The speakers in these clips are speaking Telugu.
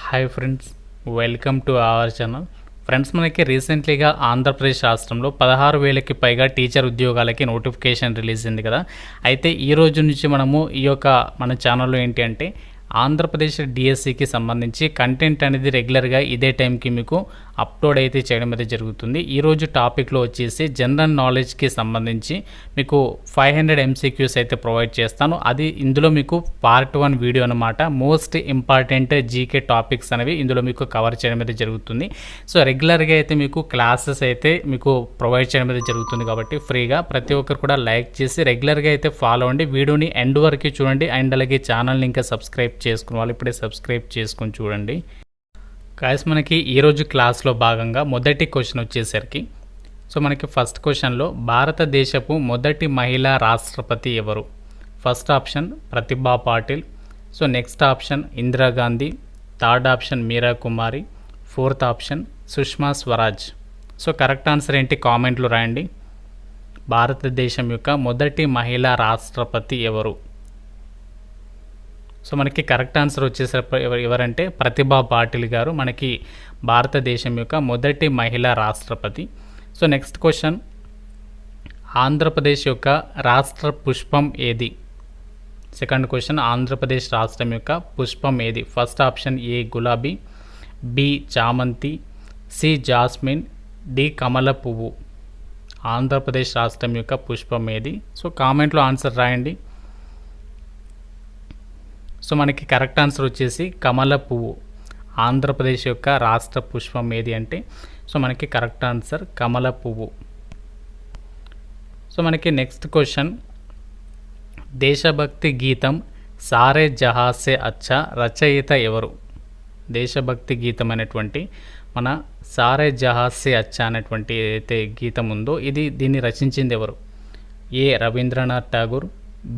Hi friends, welcome to our channel. Friends, మనకి రీసెంట్లీగా ఆంధ్రప్రదేశ్ రాష్ట్రంలో 16,000కి పైగా టీచర్ ఉద్యోగాలకి నోటిఫికేషన్ రిలీజ్ అయింది కదా. అయితే ఈ రోజు నుంచి మనము మన ఛానల్లో ఏంటి అంటే ఆంధ్రప్రదేశ్ డిఎస్సికి సంబంధించి కంటెంట్ అనేది రెగ్యులర్గా ఇదే టైంకి మీకు అప్లోడ్ అయితే చేయడం అయితే జరుగుతుంది. ఈరోజు టాపిక్లో వచ్చేసి జనరల్ నాలెడ్జ్కి సంబంధించి మీకు 500 MCQs అయితే ప్రొవైడ్ చేస్తాను. అది ఇందులో మీకు పార్ట్ 1 వీడియో అనమాట. మోస్ట్ ఇంపార్టెంట్ జీకే టాపిక్స్ అనేవి ఇందులో మీకు కవర్ చేయడం అయితే జరుగుతుంది. సో రెగ్యులర్గా అయితే మీకు క్లాసెస్ అయితే మీకు ప్రొవైడ్ చేయడం అయితే జరుగుతుంది కాబట్టి ఫ్రీగా ప్రతి ఒక్కరు కూడా లైక్ చేసి రెగ్యులర్గా అయితే ఫాలో అవ్వండి. వీడియోని ఎండ్ వరకు చూడండి. అండ్ అలాగే ఛానల్ని ఇంకా సబ్స్క్రైబ్ చేసుకుని వాళ్ళు ఇప్పుడే సబ్స్క్రైబ్ చేసుకొని చూడండి. గాయ్స్, మనకి ఈరోజు క్లాస్లో భాగంగా మొదటి క్వశ్చన్ వచ్చేసరికి మనకి ఫస్ట్ క్వశ్చన్లో భారతదేశపు మొదటి మహిళా రాష్ట్రపతి ఎవరు? ఫస్ట్ ఆప్షన్ ప్రతిభా Patil, next option Indira Gandhi, third option మీరా కుమారి, fourth option Sushma Swaraj. Correct answer ఏంటి కామెంట్లో రాయండి. భారతదేశం యొక్క మొదటి మహిళా రాష్ట్రపతి ఎవరు? మనకి కరెక్ట్ ఆన్సర్ వచ్చేసరికి ఎవరంటే ప్రతిభా పాటిల్ గారు మనకి భారతదేశం యొక్క మొదటి మహిళా రాష్ట్రపతి. నెక్స్ట్ క్వశ్చన్, ఆంధ్రప్రదేశ్ యొక్క రాష్ట్ర పుష్పం ఏది? సెకండ్ క్వశ్చన్, ఆంధ్రప్రదేశ్ రాష్ట్రం యొక్క పుష్పం ఏది? ఫస్ట్ ఆప్షన్ ఏ గులాబీ, బి చామంతి, సి జాస్మిన్, డి కమల పువ్వు. ఆంధ్రప్రదేశ్ రాష్ట్రం యొక్క పుష్పం ఏది? కామెంట్లో ఆన్సర్ రాయండి. మనకి కరెక్ట్ ఆన్సర్ వచ్చేసి కమల పువ్వు. ఆంధ్రప్రదేశ్ యొక్క రాష్ట్ర పుష్పం ఏది అంటే మనకి కరెక్ట్ ఆన్సర్ కమల పువ్వు. మనకి నెక్స్ట్ క్వశ్చన్, దేశభక్తి గీతం సారే జహాసే అచ్చా రచయిత ఎవరు? దేశభక్తి గీతం అనేటువంటి మన సారే జహాసే అచ్చా అనేటువంటి ఏదైతే గీతం ఉందో దీన్ని రచించింది ఎవరు? ఏ Rabindranath Tagore,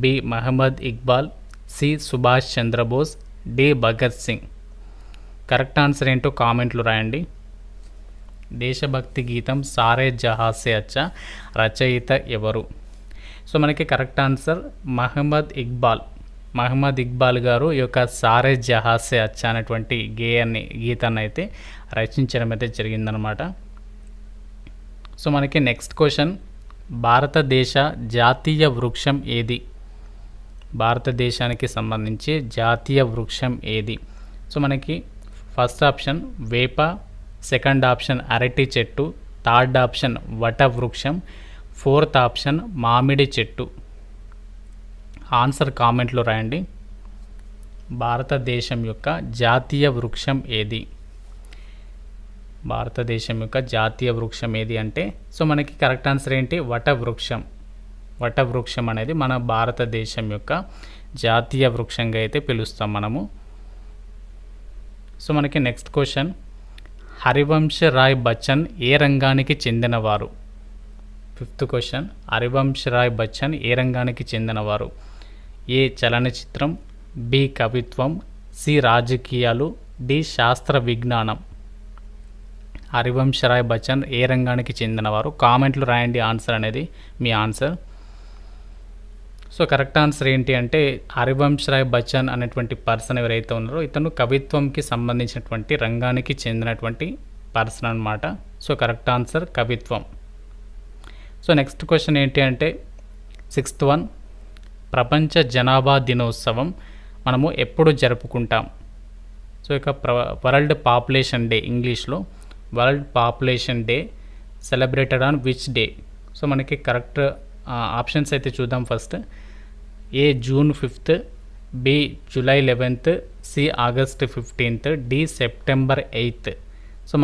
B Mohammed Iqbal, C Subhash Chandrabose, D Bhagat Singh. Correct answer ఏంటో కామెంట్లు రాయండి. దేశభక్తి గీతం సారే జహాసే అచ్చా రచయిత ఎవరు? మనకి కరెక్ట్ ఆన్సర్ మహమ్మద్ ఇక్బాల్. మహమ్మద్ ఇక్బాల్ గారు ఈ యొక్క సారే జహాసే అచ్చా అనేటువంటి గీతాన్ని అయితే రచించడం అయితే జరిగిందనమాట. మనకి నెక్స్ట్ క్వశ్చన్, భారతదేశ జాతీయ వృక్షం ఏది? భారతదేశానికి సంబంధించి జాతీయ వృక్షం ఏది? మనకి ఫస్ట్ ఆప్షన్ వేప, సెకండ్ ఆప్షన్ అరటి చెట్టు, థర్డ్ ఆప్షన్ వట వృక్షం, ఫోర్త్ ఆప్షన్ మామిడి చెట్టు. ఆన్సర్ కామెంట్లో రాయండి. భారతదేశం యొక్క జాతీయ వృక్షం ఏది? భారతదేశం యొక్క జాతీయ వృక్షం ఏది అంటే మనకి కరెక్ట్ ఆన్సర్ ఏంటి? వట వృక్షం. వటవృక్షం అనేది మన భారతదేశం యొక్క జాతీయ వృక్షంగా అయితే పిలుస్తాం మనము. మనకి నెక్స్ట్ క్వశ్చన్, హరివంశ్ రాయ్ బచ్చన్ ఏ రంగానికి చెందినవారు? ఫిఫ్త్ క్వశ్చన్, హరివంశ్ రాయ్ బచ్చన్ ఏ రంగానికి చెందినవారు? ఏ చలనచిత్రం, బి కవిత్వం, సి రాజకీయాలు, డి శాస్త్ర విజ్ఞానం. హరివంశ్ రాయ్ బచ్చన్ ఏ రంగానికి చెందినవారు? కామెంట్లు రాయండి ఆన్సర్ అనేది మీ ఆన్సర్. కరెక్ట్ ఆన్సర్ ఏంటి అంటే హరివంశ్ రాయ్ బచ్చన్ అనేటువంటి పర్సన్ ఎవరైతే ఉన్నారో ఇతను కవిత్వంకి సంబంధించినటువంటి రంగానికి చెందినటువంటి పర్సన్ అనమాట. కరెక్ట్ ఆన్సర్ కవిత్వం. నెక్స్ట్ క్వశ్చన్ ఏంటి అంటే సిక్స్త్ వన్, ప్రపంచ జనాభా దినోత్సవం మనము ఎప్పుడు జరుపుకుంటాం? వరల్డ్ పాపులేషన్ డే, ఇంగ్లీష్లో world population day celebrated on which day? మనకి కరెక్ట్ ఆప్షన్స్ అయితే చూద్దాం. First A June 5th, B July 11th, C August 15th, D September 8th.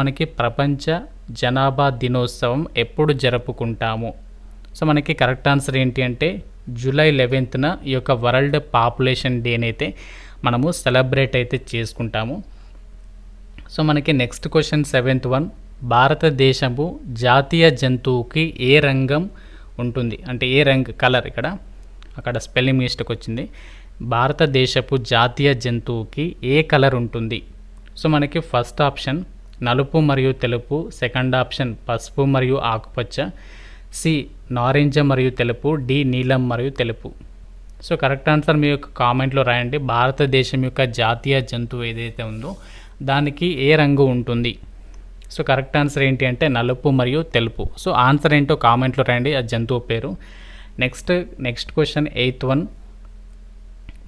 మనకి ప్రపంచ జనాభా దినోత్సవం ఎప్పుడు జరుపుకుంటాము? మనకి కరెక్ట్ ఆన్సర్ ఏంటి అంటే జూలై 11th ఈ యొక్క వరల్డ్ పాపులేషన్ డేని అయితే మనము సెలబ్రేట్ అయితే చేసుకుంటాము. మనకి నెక్స్ట్ క్వశ్చన్ సెవెంత్ వన్, భారతదేశపు జాతీయ జంతువుకి ఏ రంగం ఉంటుంది? అంటే ఏ కలర్, అక్కడ స్పెల్లింగ్ మిస్టేక్ వచ్చింది. భారతదేశపు జాతీయ జంతువుకి ఏ కలర్ ఉంటుంది? మనకి ఫస్ట్ ఆప్షన్ నలుపు మరియు తెలుపు, సెకండ్ ఆప్షన్ పసుపు మరియు ఆకుపచ్చ, సి నారింజ మరియు తెలుపు, డి నీలం మరియు తెలుపు. కరెక్ట్ ఆన్సర్ మీ యొక్క కామెంట్లో రాయండి. భారతదేశం యొక్క జాతీయ జంతువు ఏదైతే ఉందో దానికి ఏ రంగు ఉంటుంది? సో కరెక్ట్ ఆన్సర్ ఏంటి అంటే నలుపు మరియు తెలుపు. సో ఆన్సర్ ఏంటో కామెంట్లో రాయండి, ఆ జంతువు పేరు. Next question 8th one.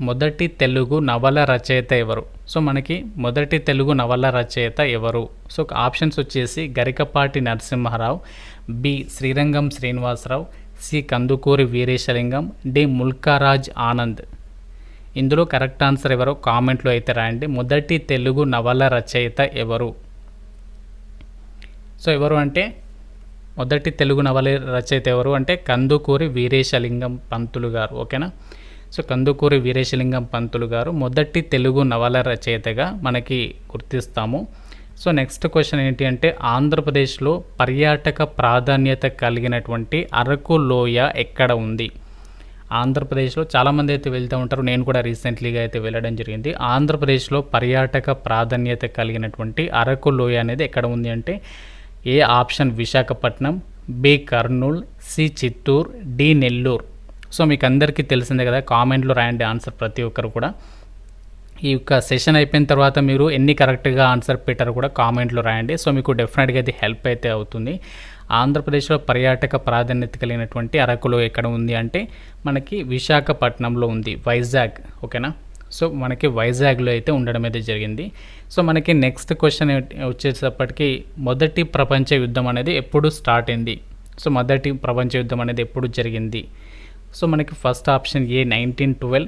మొదటి తెలుగు నవల రచయిత ఎవరు? సో మనకి మొదటి తెలుగు నవల రచయిత ఎవరు? సో ఆప్షన్స్ వచ్చేసి Garikapati Narasimha Rao, B Srirangam Srinivasarao, C Kandukuri Veeresalingam, D ముల్కారాజ్ Anand. ఇందులో కరెక్ట్ ఆన్సర్ ఎవరో కామెంట్లో అయితే రాయండి. మొదటి తెలుగు నవల రచయిత ఎవరు? సో ఎవరు అంటే మొదటి తెలుగు నవల రచయిత ఎవరు అంటే కందుకూరి వీరేశలింగం పంతులు గారు. ఓకేనా? సో కందుకూరి వీరేశలింగం పంతులు గారు మొదటి తెలుగు నవల రచయితగా మనకి గుర్తిస్తాము. సో నెక్స్ట్ క్వశ్చన్ ఏంటి అంటే ఆంధ్రప్రదేశ్లో పర్యాటక ప్రాధాన్యత కలిగినటువంటి అరకు లోయ ఎక్కడ ఉంది? ఆంధ్రప్రదేశ్లో చాలామంది అయితే వెళ్తూ ఉంటారు, నేను కూడా రీసెంట్లీగా అయితే వెళ్ళడం జరిగింది. ఆంధ్రప్రదేశ్లో పర్యాటక ప్రాధాన్యత కలిగినటువంటి అరకు లోయ అనేది ఎక్కడ ఉంది అంటే A option Visakhapatnam, B Kurnool, C Chittoor, D Nellore. So మీకు అందరికీ తెలిసిందే కదా, కామెంట్లో రాయండి ఆన్సర్ ప్రతి ఒక్కరు కూడా. ఈ యొక్క సెషన్ అయిపోయిన తర్వాత మీరు ఎన్ని కరెక్ట్గా ఆన్సర్ పెట్టారో కూడా కామెంట్లో రాయండి. సో మీకు డెఫినెట్గా ఇది హెల్ప్ అయితే అవుతుంది. ఆంధ్రప్రదేశ్లో పర్యాటక ప్రాధాన్యత కలిగినటువంటి అరకులో ఎక్కడ ఉంది అంటే మనకి విశాఖపట్నంలో ఉంది, వైజాగ్. ఓకేనా? సో మనకి వైజాగ్లో అయితే ఉండడం అయితే జరిగింది. సో మనకి నెక్స్ట్ క్వశ్చన్ వచ్చేటప్పటికి మొదటి ప్రపంచ యుద్ధం అనేది ఎప్పుడు స్టార్ట్ అయింది? సో మొదటి ప్రపంచ యుద్ధం అనేది ఎప్పుడు జరిగింది? సో మనకి first option A 1912,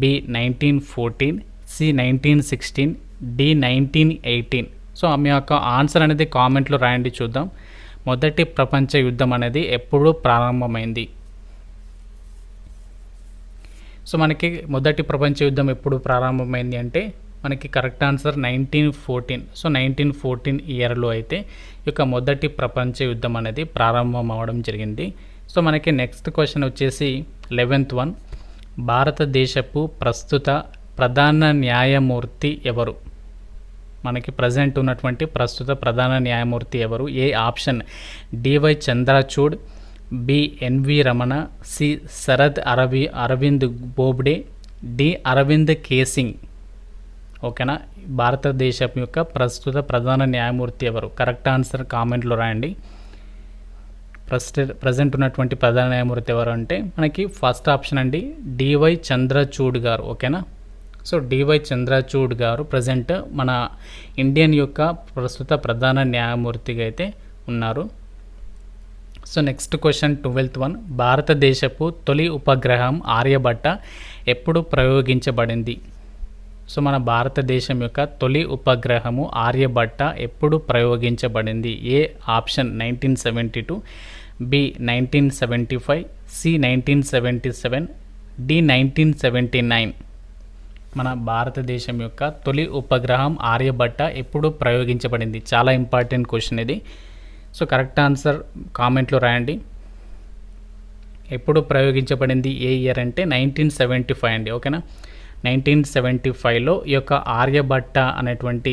B 1914, C 1916, D 1918. So మీ యొక్క ఆన్సర్ అనేది కామెంట్లో రాయండి, చూద్దాం. మొదటి ప్రపంచ యుద్ధం అనేది ఎప్పుడు ప్రారంభమైంది? సో మనకి మొదటి ప్రపంచ యుద్ధం ఎప్పుడు ప్రారంభమైంది అంటే మనకి కరెక్ట్ ఆన్సర్ 1914. సో 1914 ఇయర్లో అయితే ఈ యొక్క మొదటి ప్రపంచ యుద్ధం అనేది ప్రారంభం అవ్వడం జరిగింది. సో మనకి నెక్స్ట్ క్వశ్చన్ వచ్చేసి 11th వన్. భారతదేశపు ప్రస్తుత ప్రధాన న్యాయమూర్తి ఎవరు? మనకి ప్రజెంట్ ఉన్నటువంటి ప్రస్తుత ప్రధాన న్యాయమూర్తి ఎవరు? A option D Y Chandrachud, B N V Ramana, C Sharad Arvind Bobde, D Arvind కేసింగ్. ఓకేనా? భారతదేశం యొక్క ప్రస్తుత ప్రధాన న్యాయమూర్తి ఎవరు? కరెక్ట్ ఆన్సర్ కామెంట్లో రాయండి. ప్రజెంట్ ఉన్నటువంటి ప్రధాన న్యాయమూర్తి ఎవరు అంటే మనకి ఫస్ట్ ఆప్షన్ అండి డివై చంద్రచూడ్ గారు. ఓకేనా? సో డివై చంద్రచూడ్ గారు ప్రజెంట్ మన ఇండియన్ యొక్క ప్రస్తుత ప్రధాన న్యాయమూర్తిగా అయితే ఉన్నారు. So next question 12th one. భారతదేశపు తొలి ఉపగ్రహం ఆర్యభట్ట ఎప్పుడు ప్రయోగించబడింది? సో మన భారతదేశం యొక్క తొలి ఉపగ్రహము ఆర్యభట్ట ఎప్పుడు ప్రయోగించబడింది? ఏ ఆప్షన్ 1972, బి 1975, సి 1977, డి 1979. మన భారతదేశం యొక్క తొలి ఉపగ్రహం ఆర్యభట్ట ఎప్పుడు ప్రయోగించబడింది? చాలా ఇంపార్టెంట్ క్వశ్చన్ ఇది. సో కరెక్ట్ ఆన్సర్ కామెంట్లో రాయండి. ఎప్పుడు ప్రయోగించబడింది ఏ ఇయర్ అంటే 1975 అండి. ఓకేనా? 1975లో ఈ యొక్క ఆర్యభట్ట అనేటువంటి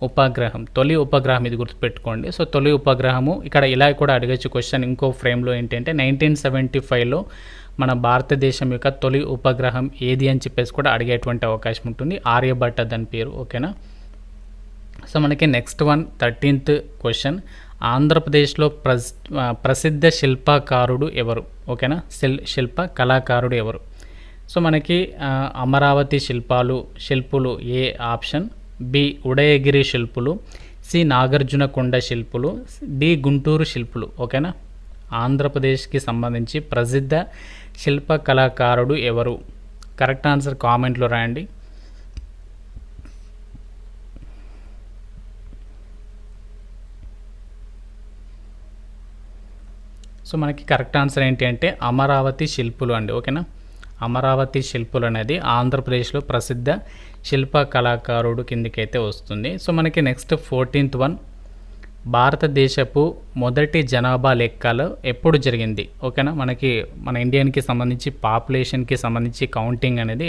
ఉపగ్రహం, తొలి ఉపగ్రహం, ఇది గుర్తుపెట్టుకోండి. సో తొలి ఉపగ్రహము ఇక్కడ ఇలా కూడా అడగచ్చు క్వశ్చన్ ఇంకో ఫ్రేమ్లో ఏంటంటే 1975లో మన భారతదేశం యొక్క తొలి ఉపగ్రహం ఏది అని చెప్పేసి కూడా అడిగేటువంటి అవకాశం ఉంటుంది. ఆర్యభట్ట దాని పేరు. ఓకేనా? సో మనకి నెక్స్ట్ వన్ 13th క్వశ్చన్. ఆంధ్రప్రదేశ్లో ప్రసిద్ధ శిల్పకారుడు ఎవరు? ఓకేనా? శిల్ప కళాకారుడు ఎవరు? సో మనకి అమరావతి శిల్పులు ఏ ఆప్షన్, బి ఉదయగిరి శిల్పులు, సి నాగార్జునకొండ శిల్పులు, డి గుంటూరు శిల్పులు. ఓకేనా? ఆంధ్రప్రదేశ్కి సంబంధించి ప్రసిద్ధ శిల్ప కళాకారుడు ఎవరు? కరెక్ట్ ఆన్సర్ కామెంట్లో రాయండి. సో మనకి కరెక్ట్ ఆన్సర్ ఏంటి అంటే అమరావతి శిల్పులు అండి. ఓకేనా? అమరావతి శిల్పులు అనేది ఆంధ్రప్రదేశ్లో ప్రసిద్ధ శిల్ప కళాకారుడు కిందకైతే వస్తుంది. సో మనకి నెక్స్ట్ 14th వన్. భారతదేశపు మొదటి జనాభా లెక్కలు ఎప్పుడు జరిగింది? ఓకేనా? మన ఇండియన్కి సంబంధించి పాపులేషన్కి సంబంధించి కౌంటింగ్ అనేది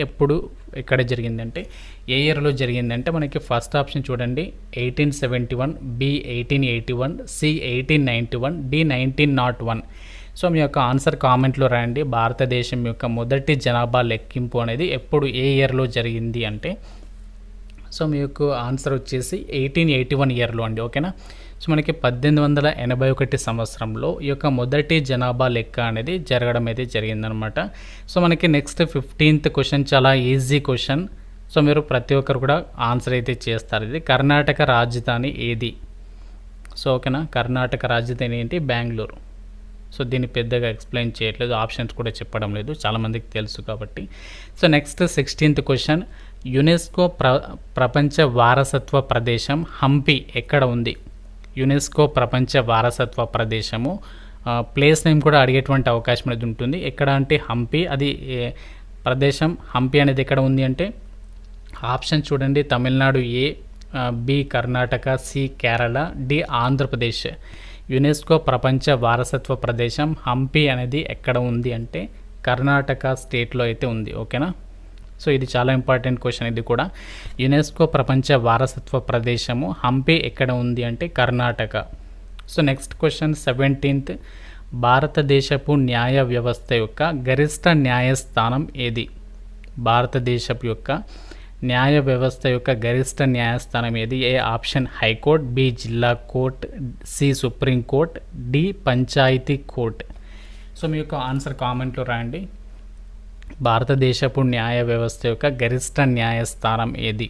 ఎక్కడ జరిగిందంటే ఏ ఇయర్లో జరిగిందంటే మనకి ఫస్ట్ ఆప్షన్ చూడండి 1871, బి 1881, సి 1891, డి 1901. సో మీ యొక్క ఆన్సర్ కామెంట్లో రాయండి. భారతదేశం యొక్క మొదటి జనాభా లెక్కింపు అనేది ఏ ఇయర్లో జరిగింది అంటే సో మీకు ఆన్సర్ వచ్చేసి 1881 ఇయర్లో అండి. ఓకేనా. సో మనకి 1881 సంవత్సరంలో ఈ యొక్క మొదటి జనాభా లెక్క అనేది జరగడం అయితే జరిగిందనమాట. సో మనకి నెక్స్ట్ 15th క్వశ్చన్ చాలా ఈజీ క్వశ్చన్. సో మీరు ప్రతి ఒక్కరు కూడా ఆన్సర్ అయితే చేస్తారు. ఇది కర్ణాటక రాజధాని ఏది? సో ఓకేనా, కర్ణాటక రాజధాని ఏంటి? బెంగళూరు. సో దీన్ని పెద్దగా ఎక్స్ప్లెయిన్ చేయట్లేదు, ఆప్షన్స్ కూడా చెప్పడం లేదు, చాలామందికి తెలుసు కాబట్టి. So next 16th question, UNESCO ప్రపంచ వారసత్వ ప్రదేశం హంపి ఎక్కడ ఉంది? యునెస్కో ప్రపంచ వారసత్వ ప్రదేశము ప్లేస్ నేమ్ కూడా అడిగేటువంటి అవకాశం అనేది ఉంటుంది. ఎక్కడ అంటే హంపి. అది ప్రదేశం హంపి అనేది ఎక్కడ ఉంది అంటే ఆప్షన్ చూడండి, తమిళనాడు ఏ, B Karnataka, C Kerala, D Andhra Pradesh. UNESCO ప్రపంచ వారసత్వ ప్రదేశం హంపి అనేది ఎక్కడ ఉంది అంటే కర్ణాటక స్టేట్లో అయితే ఉంది. ఓకేనా. సో ఇది చాలా ఇంపార్టెంట్ క్వశ్చన్ ఇది కూడా. యునెస్కో ప్రపంచ వారసత్వ ప్రదేశము హంపి ఎక్కడ ఉంది అంటే Karnataka. So next question 17th, భారతదేశపు న్యాయ వ్యవస్థ యొక్క గరిష్ట న్యాయస్థానం ఏది? భారతదేశపు యొక్క న్యాయ వ్యవస్థ యొక్క గరిష్ట న్యాయస్థానం ఏది? ఏ ఆప్షన్ హైకోర్ట్, బి జిల్లా court, C supreme court, D panchayati court. So మీ యొక్క ఆన్సర్ కామెంట్లో రాయండి. భారతదేశపు న్యాయ వ్యవస్థ యొక్క గరిష్ట న్యాయస్థానం ఏది?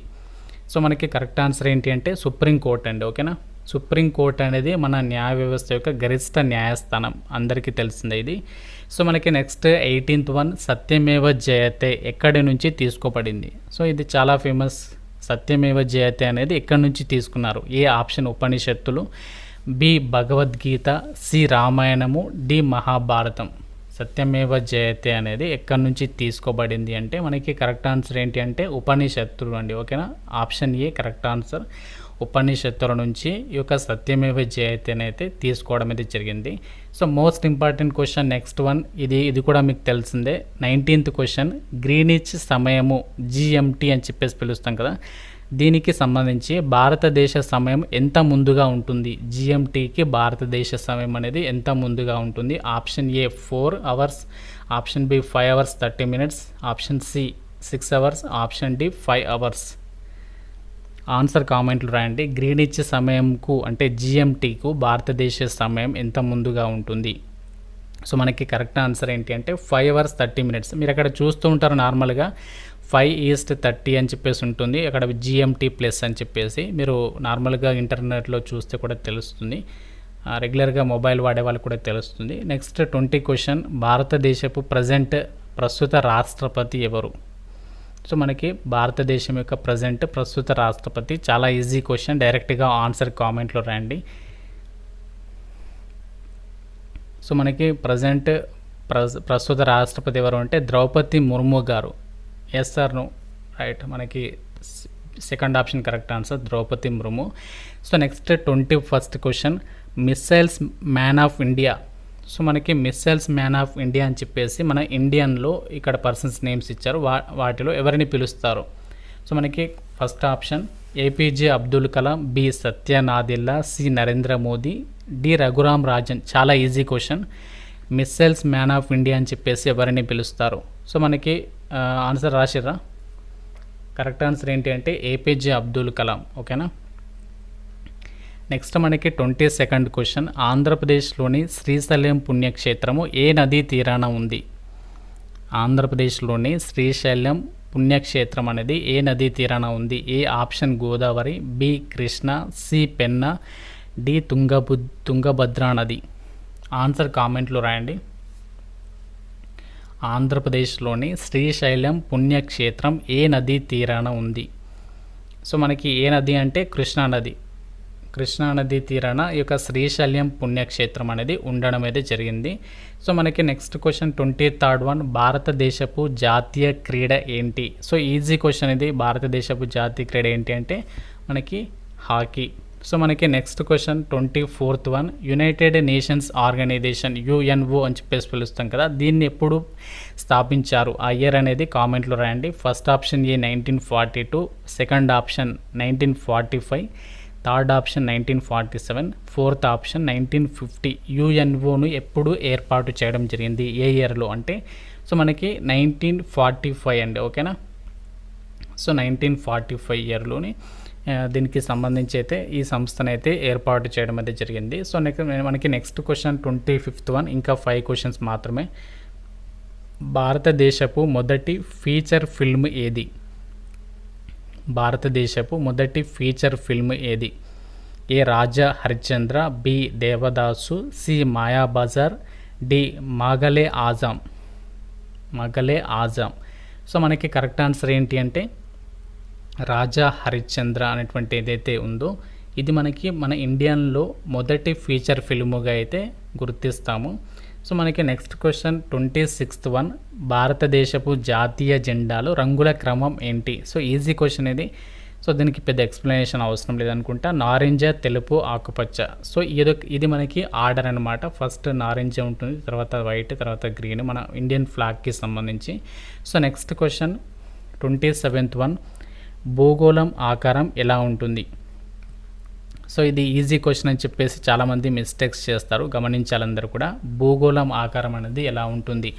సో మనకి కరెక్ట్ ఆన్సర్ ఏంటి అంటే సుప్రీం కోర్ట్ అండి. ఓకేనా. సుప్రీం కోర్ట్ అనేది మన న్యాయ వ్యవస్థ యొక్క గరిష్ట న్యాయస్థానం, అందరికీ తెలిసిందే ఇది. సో మనకి నెక్స్ట్ 18th వన్, సత్యమేవ జయతే ఎక్కడి నుంచి తీసుకోబడింది? సో ఇది చాలా ఫేమస్. సత్యమేవ జయతే అనేది ఎక్కడి నుంచి తీసుకున్నారు? ఏ ఆప్షన్ ఉపనిషత్తులు, బి భగవద్గీత, సి రామాయణము, డి మహాభారతం. సత్యమేవ జయతే అనేది ఎక్కడి నుంచి తీసుకోబడింది అంటే మనకి కరెక్ట్ ఆన్సర్ ఏంటి అంటే ఉపనిషత్తులు అండి. ఓకేనా. Option A correct answer. ఉపనిషత్తుల నుంచి ఈ యొక్క సత్యమేవ జయతే అయితే తీసుకోవడం అయితే జరిగింది. So most important question next one, ఇది కూడా మీకు తెలిసిందే. 19th క్వశ్చన్, గ్రీనిచ్ సమయము జిఎంటీ అని చెప్పేసి పిలుస్తాం కదా, దీనికి సంబంధించి భారతదేశ సమయం ఎంత ముందుగా ఉంటుంది? జిఎంటీకి భారతదేశ సమయం అనేది ఎంత ముందుగా ఉంటుంది? Option A 4 hours, option B 5 hours 30 minutes, option C 6 hours, option D 5 hours. Answer కామెంట్లు రాయండి. గ్రీనిచ్ సమయంకు అంటే జిఎంటీకు భారతదేశ సమయం ఎంత ముందుగా ఉంటుంది? సో మనకి కరెక్ట్ ఆన్సర్ ఏంటి అంటే 5 hours 30 minutes. మీరు అక్కడ చూస్తూ ఉంటారు నార్మల్గా 5 East 30 అని చెప్పేసి ఉంటుంది, అక్కడ జిఎంటీ ప్లస్ అని చెప్పేసి. మీరు నార్మల్గా ఇంటర్నెట్లో చూస్తే కూడా తెలుస్తుంది, రెగ్యులర్గా మొబైల్ వాడే వాళ్ళకి కూడా తెలుస్తుంది. నెక్స్ట్ 20 క్వశ్చన్, భారతదేశపు ప్రస్తుత రాష్ట్రపతి ఎవరు? సో మనకి భారతదేశం యొక్క ప్రస్తుత రాష్ట్రపతి. చాలా ఈజీ క్వశ్చన్, డైరెక్ట్గా ఆన్సర్ కామెంట్లో రాయండి. సో మనకి ప్రస్తుత రాష్ట్రపతి ఎవరు అంటే Draupadi Murmu garu. Yes sir no right, మనకి second option correct answer Draupadi Murmu. So next 21st question, missiles man of India. So మనకి మిస్సైల్స్ మ్యాన్ ఆఫ్ ఇండియా అని చెప్పేసి మన ఇండియన్లో ఇక్కడ పర్సన్స్ నేమ్స్ ఇచ్చారు, వాటిలో ఎవరిని పిలుస్తారు? సో మనకి first option APJ Abdul Kalam, B Satya Nadella, C Narendra Modi, D Raghuram Rajan. చాలా easy question. Missiles man of India అని చెప్పేసి ఎవరిని పిలుస్తారు? సో మనకి ఆన్సర్ రాసిర్రా? కరెక్ట్ ఆన్సర్ ఏంటి అంటే ఏపీజే అబ్దుల్ కలాం. ఓకేనా. నెక్స్ట్ మనకి 22nd క్వశ్చన్, ఆంధ్రప్రదేశ్లోని శ్రీశైలం పుణ్యక్షేత్రము ఏ నదీ తీరాన ఉంది? ఆంధ్రప్రదేశ్లోని శ్రీశైలం పుణ్యక్షేత్రం అనేది ఏ నదీ తీరాన ఉంది? A option Godavari, B Krishna, C Penna, D Tungabhadra నది. ఆన్సర్ కామెంట్లో రాయండి. ఆంధ్రప్రదేశ్లోని శ్రీశైలం పుణ్యక్షేత్రం ఏ నదీ తీరాన ఉంది? సో మనకి ఏ నది అంటే కృష్ణా నది. కృష్ణా నది తీరాన ఈ యొక్క శ్రీశైలం పుణ్యక్షేత్రం అనేది ఉండడం అయితే జరిగింది. సో మనకి నెక్స్ట్ క్వశ్చన్ 23rd వన్, భారతదేశపు జాతీయ క్రీడ ఏంటి? సో ఈజీ క్వశ్చన్ ఇది. భారతదేశపు జాతీయ క్రీడ ఏంటి అంటే మనకి హాకీ. సో మనకి next question 24th one, United Nations Organization UNO అని చెప్పేసి పిలుస్తాం కదా, దీన్ని ఎప్పుడు స్థాపించారు? ఆ ఇయర్ అనేది కామెంట్లో రాయండి. ఫస్ట్ ఆప్షన్ ఏ 1942, second option 1945, third option 1947, fourth option 1950. యుఎన్ఓను ఎప్పుడు ఏర్పాటు చేయడం జరిగింది? ఏ ఇయర్లో అంటే సో మనకి 1945 అండి. ఓకేనా. సో 1945 ఇయర్లోని దీనికి సంబంధించి అయితే ఈ సంస్థనైతే ఏర్పాటు చేయడం అయితే జరిగింది. సో మనకి నెక్స్ట్ క్వశ్చన్ 25th వన్, ఇంకా 5 క్వశ్చన్స్ మాత్రమే. భారతదేశపు మొదటి ఫీచర్ ఫిల్మ్ ఏది? భారతదేశపు మొదటి ఫీచర్ ఫిల్మ్ ఏది? A Raja Harishchandra, B Devadasu, C Mayabazar, D Mughal-e Azam. Mughal-e Azam. So మనకి కరెక్ట్ ఆన్సర్ ఏంటి అంటే రాజా హరిశ్చంద్ర అనేటువంటి ఏదైతే ఉందో ఇది మనకి మన ఇండియన్లో మొదటి ఫీచర్ ఫిల్ముగా అయితే గుర్తిస్తాము. సో మనకి నెక్స్ట్ క్వశ్చన్ 26th వన్, భారతదేశపు జాతీయ జెండాలో రంగుల క్రమం ఏంటి? సో ఈజీ క్వశ్చన్ ఇది. సో దీనికి పెద్ద ఎక్స్ప్లెనేషన్ అవసరం లేదనుకుంటా. నారింజ, తెలుపు, ఆకుపచ్చ. సో ఇది మనకి ఆర్డర్ అనమాట. ఫస్ట్ నారింజ ఉంటుంది, తర్వాత వైట్, తర్వాత గ్రీన్, మన ఇండియన్ ఫ్లాగ్కి సంబంధించి. So next question 27th one, భూగోళం ఆకారం ఎలా ఉంటుంది? సో ఇది ఈజీ క్వశ్చన్ అని చెప్పేసి చాలామంది మిస్టేక్స్ చేస్తారు, గమనించాలందరూ కూడా. భూగోళం ఆకారం అనేది ఎలా ఉంటుంది?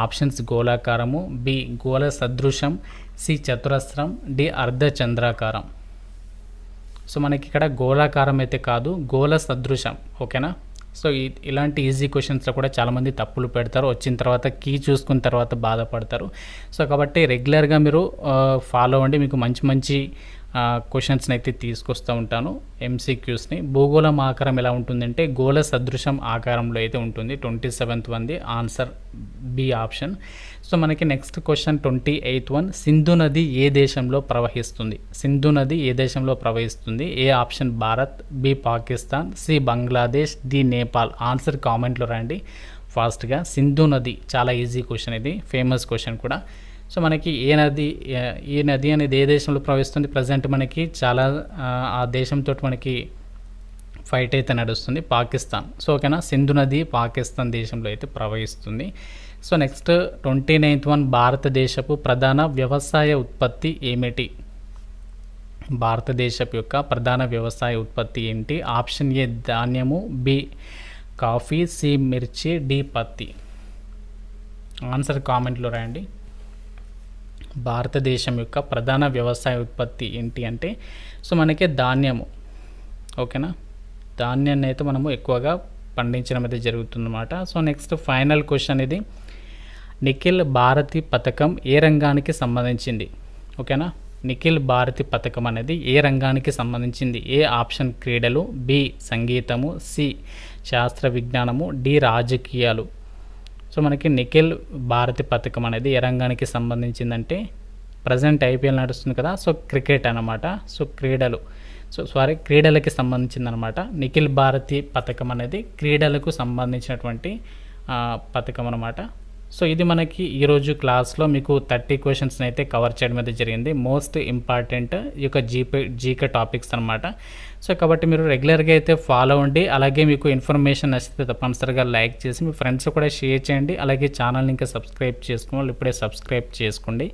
ఆప్షన్స్ గోళాకారము, బి గోళ సదృశం, సి చతురస్రం, డి అర్ధ చంద్రాకారం. సో మనకి ఇక్కడ గోళాకారం అయితే కాదు, గోళ సదృశం. ఓకేనా? సో ఇలాంటి ఈజీ క్వశ్చన్స్లో కూడా చాలామంది తప్పులు పెడతారు, వచ్చిన తర్వాత కీ చూసుకున్న తర్వాత బాధపడతారు. సో కాబట్టి రెగ్యులర్గా మీరు ఫాలో అవ్వండి, మీకు మంచి మంచి క్వశ్చన్స్ని అయితే తీసుకొస్తూ ఉంటాను, ఎంసీక్యూస్ని. భూగోళం ఆకారం ఎలా ఉంటుందంటే గోళ సదృశం ఆకారంలో అయితే ఉంటుంది. 27th వన్ది ఆన్సర్ బి ఆప్షన్. సో మనకి next question 28th one, Sindhu నది ఏ దేశంలో ప్రవహిస్తుంది? సింధు నది ఏ దేశంలో ప్రవహిస్తుంది? A option Bharat, B Pakistan, C Bangladesh, D Nepal. Answer కామెంట్లో రండి ఫాస్ట్గా. సింధు నది చాలా ఈజీ క్వశ్చన్, ఇది ఫేమస్ క్వశ్చన్ కూడా. సో మనకి ఈ నది అనేది ఏ దేశంలో ప్రవహిస్తుంది? ప్రజెంట్ మనకి చాలా ఆ దేశంతో మనకి ఫైట్ అయితే నడుస్తుంది, పాకిస్తాన్. సో ఓకేనా, సింధు నది పాకిస్తాన్ దేశంలో అయితే ప్రవహిస్తుంది. సో నెక్స్ట్ 29th వన్, భారతదేశపు ప్రధాన వ్యవసాయ ఉత్పత్తి ఏమిటి? భారతదేశపు యొక్క ప్రధాన వ్యవసాయ ఉత్పత్తి ఏంటి? ఆప్షన్ ఏ ధాన్యము, బి కాఫీ, సి మిర్చి, డి పత్తి. ఆన్సర్ కామెంట్లో రాయండి. భారతదేశం యొక్క ప్రధాన వ్యవసాయ ఉత్పత్తి ఏంటి అంటే సో మనకి ధాన్యము. ఓకేనా, ధాన్యాన్ని అయితే మనము ఎక్కువగా పండించడం అయితే జరుగుతుందన్నమాట. సో నెక్స్ట్ ఫైనల్ క్వశ్చన్ ఇది, నిఖిల్ భారతి పథకం ఏ రంగానికి సంబంధించింది? ఓకేనా, నిఖిల్ భారతి పథకం అనేది ఏ రంగానికి సంబంధించింది? ఏ ఆప్షన్ క్రీడలు, బి సంగీతము, సి శాస్త్ర విజ్ఞానము, డి రాజకీయాలు. సో మనకి నిఖిల్ భారతి పథకం అనేది ఏ రంగానికి సంబంధించిందంటే ప్రజెంట్ ఐపీఎల్ నడుస్తుంది కదా, సో క్రికెట్ అనమాట. సో క్రీడలకి సంబంధించిందనమాట. నిఖిల్ భారతి పథకం అనేది క్రీడలకు సంబంధించినటువంటి పథకం అనమాట. సో ఇది మనకి ఈరోజు క్లాస్లో మీకు 30 క్వశ్చన్స్ని అయితే కవర్ చేయడం అయితే జరిగింది. మోస్ట్ ఇంపార్టెంట్ ఈ యొక్క జీకే టాపిక్స్ అనమాట. సో కాబట్టి మీరు రెగ్యులర్గా అయితే ఫాలో అవ్వండి. అలాగే మీకు ఇన్ఫర్మేషన్ నచ్చితే తప్పనిసరిగా లైక్ చేసి మీ ఫ్రెండ్స్ కూడా షేర్ చేయండి. అలాగే ఛానల్ని ఇంకా సబ్స్క్రైబ్ చేసుకోవాలి, ఇప్పుడే సబ్స్క్రైబ్ చేసుకోండి.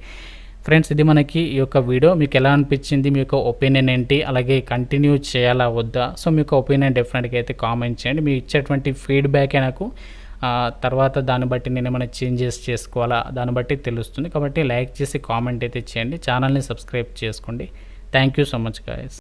ఫ్రెండ్స్, ఇది మనకి ఈ యొక్క వీడియో మీకు ఎలా అనిపించింది, మీ యొక్క ఒపీనియన్ ఏంటి, అలాగే కంటిన్యూ చేయాలా వద్దా? సో మీ యొక్క ఒపీనియన్ డెఫినెట్గా అయితే కామెంట్ చేయండి. మీరు ఇచ్చేటువంటి ఫీడ్బ్యాకే నాకు తర్వాత దాన్ని బట్టి నేను ఏమైనా చేంజెస్ చేసుకోవాలా దాన్ని బట్టి తెలుస్తుంది. కాబట్టి లైక్ చేసి కామెంట్ అయితే చేయండి, ఛానల్ని సబ్స్క్రైబ్ చేసుకోండి. Thank you so much guys.